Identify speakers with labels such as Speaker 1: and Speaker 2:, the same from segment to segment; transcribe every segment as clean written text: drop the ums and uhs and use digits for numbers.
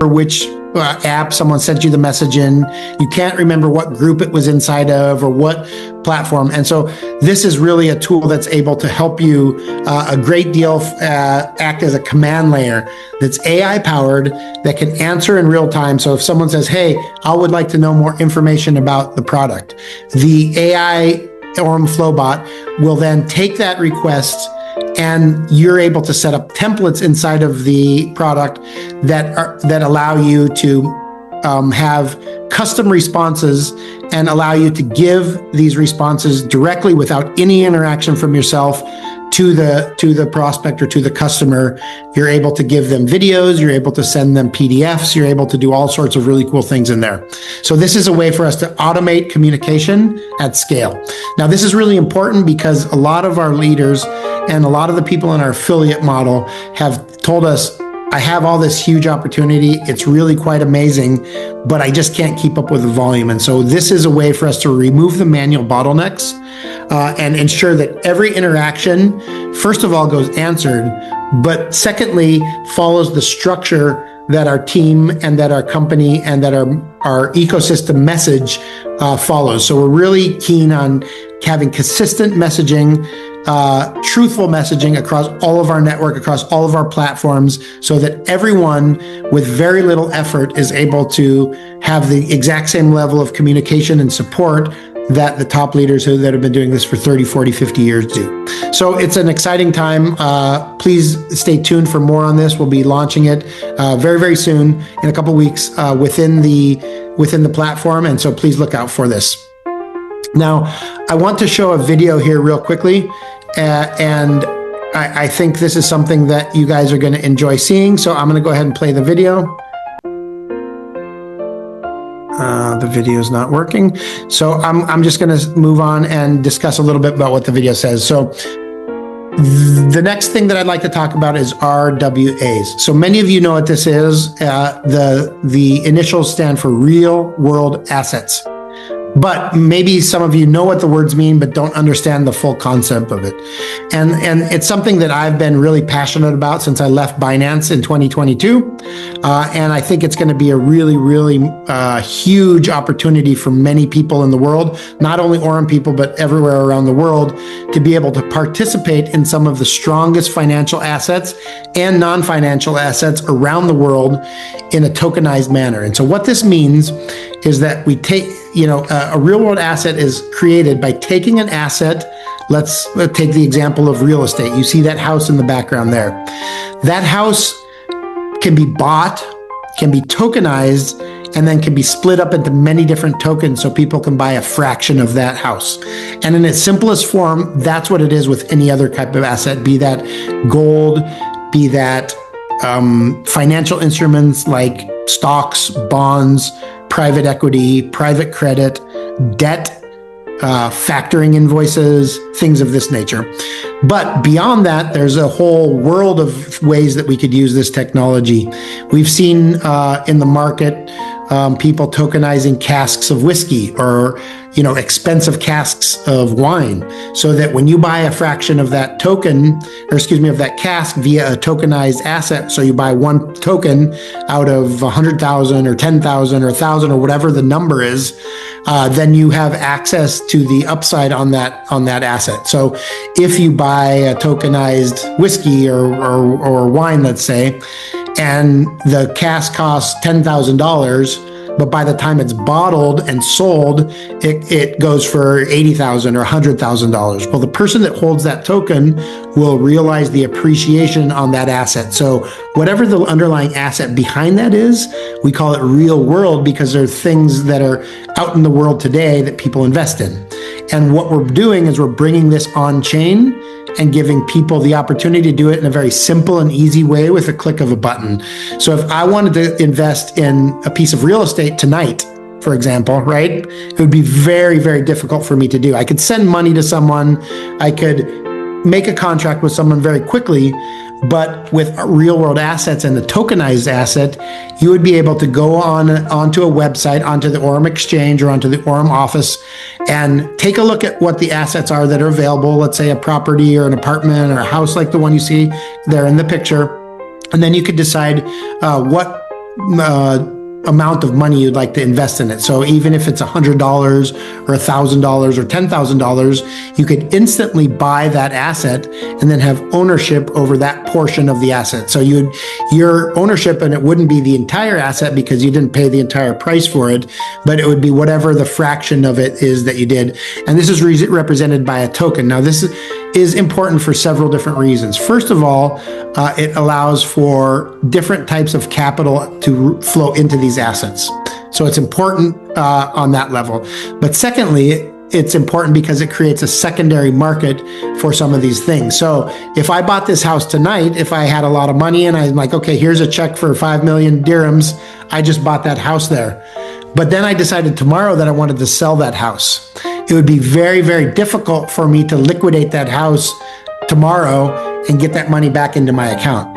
Speaker 1: which app someone sent you the message in. You can't remember what group it was inside of or what platform. And so this is really a tool that's able to help you a great deal, act as a command layer that's AI powered, that can answer in real time. So if someone says, hey, I would like to know more information about the product, the AI Aurum Flowbot will then take that request, and you're able to set up templates inside of the product that allow you to have custom responses and allow you to give these responses directly without any interaction from yourself to the prospect or to the customer. You're able to give them videos, you're able to send them PDFs, you're able to do all sorts of really cool things in there. So this is a way for us to automate communication at scale. Now, this is really important because a lot of our leaders and a lot of the people in our affiliate model have told us, I have all this huge opportunity. It's really quite amazing, but I just can't keep up with the volume. And so this is a way for us to remove the manual bottlenecks and ensure that every interaction, first of all, goes answered, but secondly, follows the structure that our team and that our company and that our ecosystem message follows. So we're really keen on having consistent messaging, truthful messaging across all of our network, across all of our platforms, so that everyone with very little effort is able to have the exact same level of communication and support that the top leaders that have been doing this for 30, 40, 50 years do. So it's an exciting time. Please stay tuned for more on this. We'll be launching it very, very soon, in a couple of weeks, within the platform. And so please look out for this. Now, I want to show a video here real quickly, and I think this is something that you guys are going to enjoy seeing. So I'm going to go ahead and play the video. The video is not working. So I'm just going to move on and discuss a little bit about what the video says. So the next thing that I'd like to talk about is RWAs. So many of you know what this is. The initials stand for real world assets. But maybe some of you know what the words mean, but don't understand the full concept of it. And it's something that I've been really passionate about since I left Binance in 2022. And I think it's going to be a really, really huge opportunity for many people in the world, not only Aurum people, but everywhere around the world, to be able to participate in some of the strongest financial assets and non-financial assets around the world in a tokenized manner. And so what this means is that we take, a real world asset is created by taking an asset. Let's take the example of real estate. You see that house in the background there. That house can be bought, can be tokenized, and then can be split up into many different tokens so people can buy a fraction of that house. And in its simplest form, that's what it is with any other type of asset, be that gold, be that financial instruments like stocks, bonds, private equity, private credit, debt, factoring invoices, things of this nature. But beyond that, there's a whole world of ways that we could use this technology. We've seen in the market people tokenizing casks of whiskey or expensive casks of wine, so that when you buy a fraction of that token, of that cask via a tokenized asset, so you buy one token out of 100,000 or 10,000 or 1,000 or whatever the number is, then you have access to the upside on that asset. So if you buy a tokenized whiskey or wine, let's say, and the cask costs $10,000, but by the time it's bottled and sold, it goes for $80,000 or $100,000. Well, the person that holds that token will realize the appreciation on that asset. So whatever the underlying asset behind that is, we call it real world because there are things that are out in the world today that people invest in. And what we're doing is we're bringing this on chain and giving people the opportunity to do it in a very simple and easy way with a click of a button. So if I wanted to invest in a piece of real estate tonight, for example, right, it would be very, very difficult for me to do. I could send money to someone, I could make a contract with someone very quickly, but with real world assets and the tokenized asset, you would be able to go onto a website, onto the Aurum exchange or onto the Aurum office, and take a look at what the assets are that are available. Let's say a property or an apartment or a house like the one you see there in the picture. And then you could decide what amount of money you'd like to invest in it. So even if it's $100 or $1,000 or $10,000, you could instantly buy that asset and then have ownership over that portion of the asset. So your ownership, and it wouldn't be the entire asset because you didn't pay the entire price for it, but it would be whatever the fraction of it is that you did. And this is represented by a token. Now, this is important for several different reasons. First of all, it allows for different types of capital to flow into these assets. So it's important on that level. But secondly, it's important because it creates a secondary market for some of these things. So if I bought this house tonight, if I had a lot of money and I'm like, okay, here's a check for 5 million dirhams, I just bought that house there. But then I decided tomorrow that I wanted to sell that house. It would be very, very difficult for me to liquidate that house tomorrow and get that money back into my account.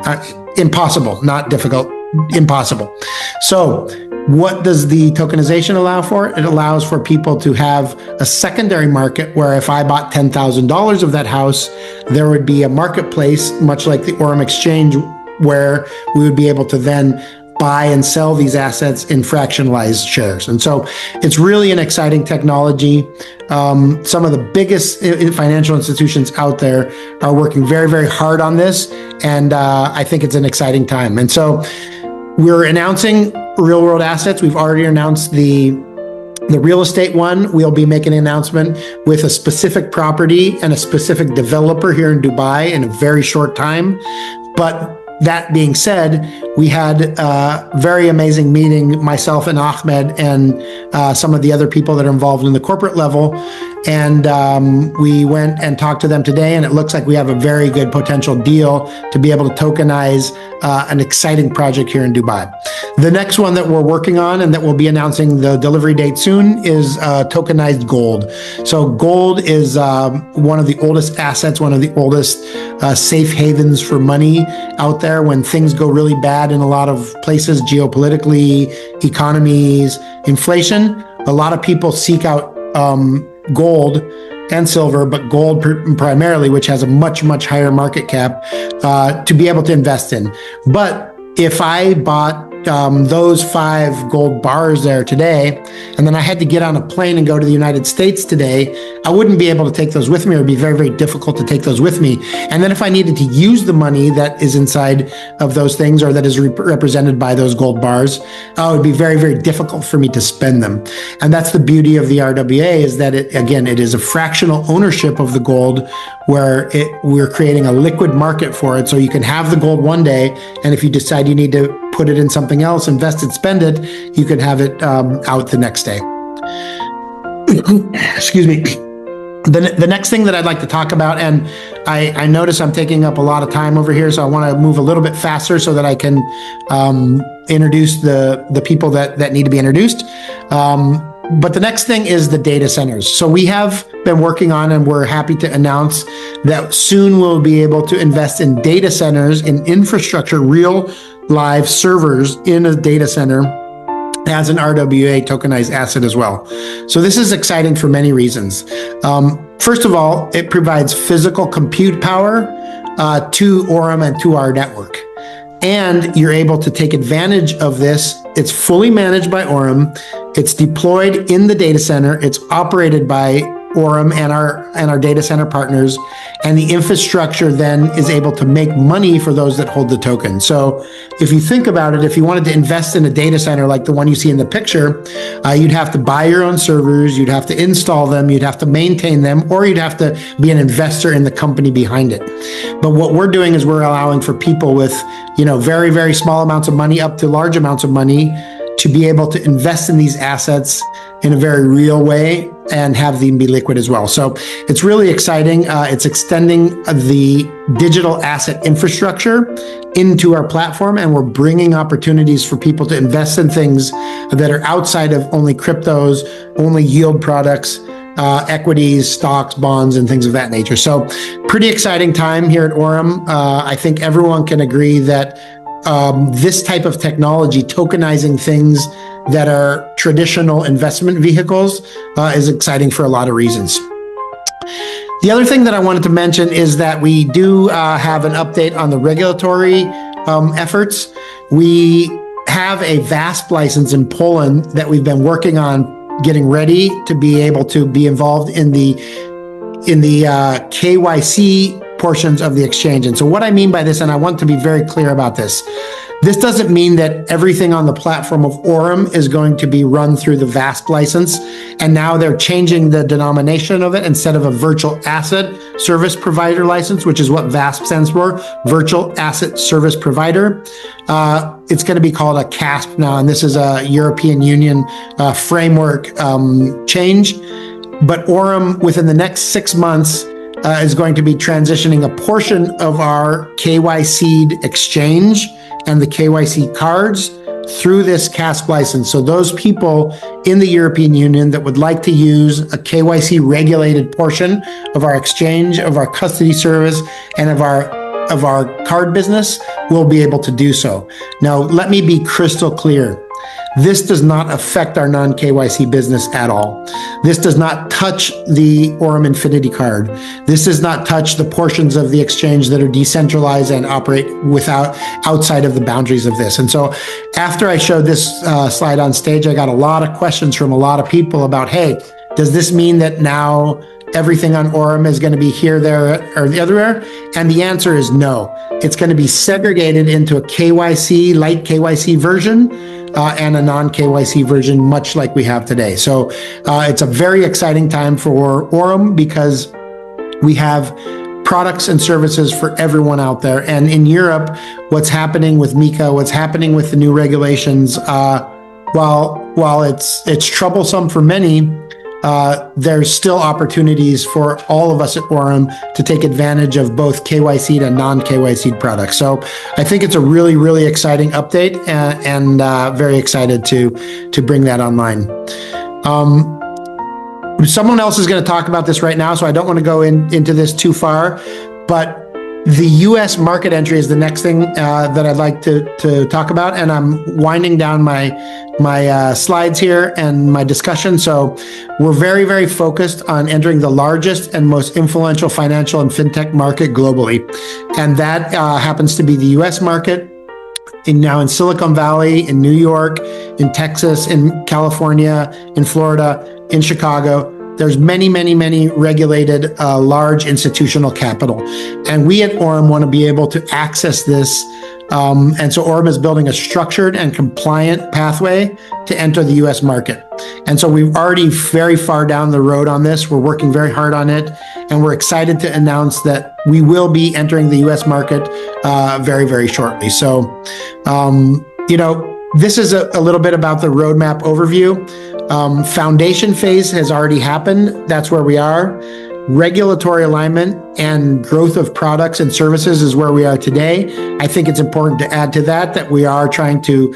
Speaker 1: Impossible, not difficult, impossible. So what does the tokenization allow for? It allows for people to have a secondary market where if I bought $10,000 of that house, there would be a marketplace, much like the Aurum exchange, where we would be able to then buy and sell these assets in fractionalized shares. And so it's really an exciting technology. Some of the biggest financial institutions out there are working very, very hard on this. And I think it's an exciting time. And so we're announcing real world assets. We've already announced the real estate one. We'll be making an announcement with a specific property and a specific developer here in Dubai in a very short time. But that being said, we had a very amazing meeting, myself and Ahmed and some of the other people that are involved in the corporate level. And we went and talked to them today, and it looks like we have a very good potential deal to be able to tokenize an exciting project here in Dubai. The next one that we're working on and that we'll be announcing the delivery date soon is tokenized gold. So gold is one of the oldest assets, one of the oldest safe havens for money out there when things go really bad in a lot of places, geopolitically, economies, inflation. A lot of people seek out gold and silver, but gold primarily, which has a much, much higher market cap, to be able to invest in. But if I bought those 5 gold bars there today, and then I had to get on a plane and go to the United States today, I wouldn't be able to take those with me. It would be very, very difficult to take those with me. And then if I needed to use the money that is inside of those things or that is represented by those gold bars, it would be very, very difficult for me to spend them. And that's the beauty of the RWA, is that it is a fractional ownership of the gold where we're creating a liquid market for it. So you can have the gold one day, and if you decide you need to put it in something else, invest it, spend it, you can have it out the next day. Excuse me. The next thing that I'd like to talk about, and I notice I'm taking up a lot of time over here, so I want to move a little bit faster so that I can introduce the people that need to be introduced. But the next thing is the data centers. So we have been working on, and we're happy to announce that soon we'll be able to invest in data centers, in infrastructure, real live servers in a data center as an RWA tokenized asset as well. So this is exciting for many reasons. First of all, it provides physical compute power to Aurum and to our network. And you're able to take advantage of this. It's fully managed by Aurum. It's deployed in the data center. It's operated by Aurum and our data center partners. And the infrastructure then is able to make money for those that hold the token. So if you think about it, if you wanted to invest in a data center like the one you see in the picture, you'd have to buy your own servers, you'd have to install them, you'd have to maintain them, or you'd have to be an investor in the company behind it. But what we're doing is we're allowing for people with, very, very small amounts of money up to large amounts of money to be able to invest in these assets in a very real way and have them be liquid as well. So it's really exciting. It's extending the digital asset infrastructure into our platform, and we're bringing opportunities for people to invest in things that are outside of only cryptos, only yield products, equities, stocks, bonds, and things of that nature. So pretty exciting time here at Aurum. I think everyone can agree that this type of technology, tokenizing things that are traditional investment vehicles, is exciting for a lot of reasons. The other thing that I wanted to mention is that we do have an update on the regulatory efforts. We have a VASP license in Poland that we've been working on getting ready to be able to be involved in the KYC portions of the exchange. And so what I mean by this, and I want to be very clear about this, this doesn't mean that everything on the platform of Aurum is going to be run through the VASP license. And now they're changing the denomination of it. Instead of a virtual asset service provider license, which is what VASP stands for, virtual asset service provider, it's going to be called a CASP now. And this is a European Union framework change. But Aurum, within the next 6 months, is going to be transitioning a portion of our KYC'd exchange and the KYC cards through this CASP license. So those people in the European Union that would like to use a KYC regulated portion of our exchange, of our custody service, and of our card business will be able to do so. Now, let me be crystal clear. This does not affect our non-KYC business at all. This does not touch the Aurum Infinity card. This does not touch the portions of the exchange that are decentralized and operate outside of the boundaries of this. And so after I showed this slide on stage, I got a lot of questions from a lot of people about, hey, does this mean that now everything on Aurum is going to be here, there, or the other? And the answer is no. It's going to be segregated into a KYC, light KYC version, and a non-KYC version, much like we have today. So it's a very exciting time for Aurum because we have products and services for everyone out there. And in Europe, what's happening with MiCA, what's happening with the new regulations, while it's troublesome for many, there's still opportunities for all of us at Aurum to take advantage of both KYC'd and non-KYC'd products. So I think it's a really, really exciting update and very excited to bring that online. Someone else is going to talk about this right now, so I don't want to go into this too far, but the US market entry is the next thing that I'd like to talk about, and I'm winding down my slides here and my discussion. So we're very, very focused on entering the largest and most influential financial and fintech market globally, and that happens to be the US market. Now in Silicon Valley, in New York, in Texas, in California, in Florida, in Chicago. There's many, many, many regulated large institutional capital. And we at Aurum want to be able to access this. And so Aurum is building a structured and compliant pathway to enter the US market. And so we're already very far down the road on this. We're working very hard on it. And we're excited to announce that we will be entering the US market very, very shortly. So, this is a little bit about the roadmap overview. Foundation phase has already happened. That's where we are. Regulatory alignment and growth of products and services is where we are today. I think it's important to add to that we are trying to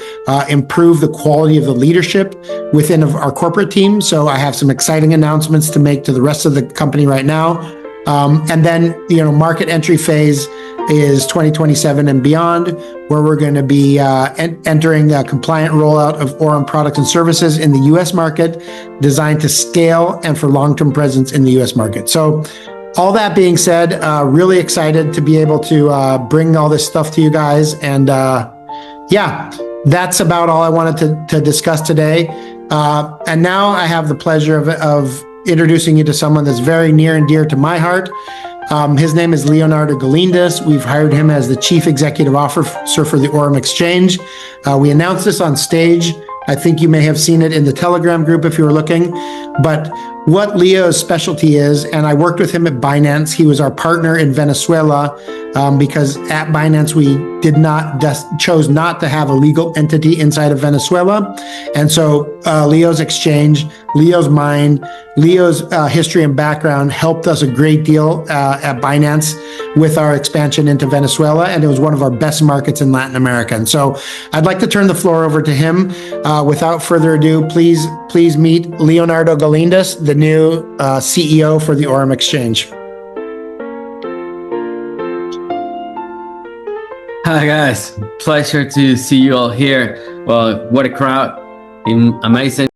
Speaker 1: improve the quality of the leadership within our corporate team. So I have some exciting announcements to make to the rest of the company right now. And then, market entry phase is 2027 and beyond, where we're going to be entering a compliant rollout of Aurum products and services in the US market, designed to scale and for long-term presence in the US market. So all that being said, really excited to be able to bring all this stuff to you guys. And that's about all I wanted to discuss today. And now I have the pleasure of introducing you to someone that's very near and dear to my heart. His name is Leonardo Galindez. We've hired him as the Chief Executive Officer for the Aurum Exchange. We announced this on stage. I think you may have seen it in the Telegram group if you were looking. But what Leo's specialty is, and I worked with him at Binance. He was our partner in Venezuela because at Binance we chose not to have a legal entity inside of Venezuela. And so Leo's exchange, Leo's mind, Leo's history and background helped us a great deal at Binance with our expansion into Venezuela, and it was one of our best markets in Latin America. And so I'd like to turn the floor over to him. Without further ado, please meet Leonardo Galindez, the new CEO for the Aurum Exchange.
Speaker 2: Hi guys, pleasure to see you all here. Well, what a crowd, amazing.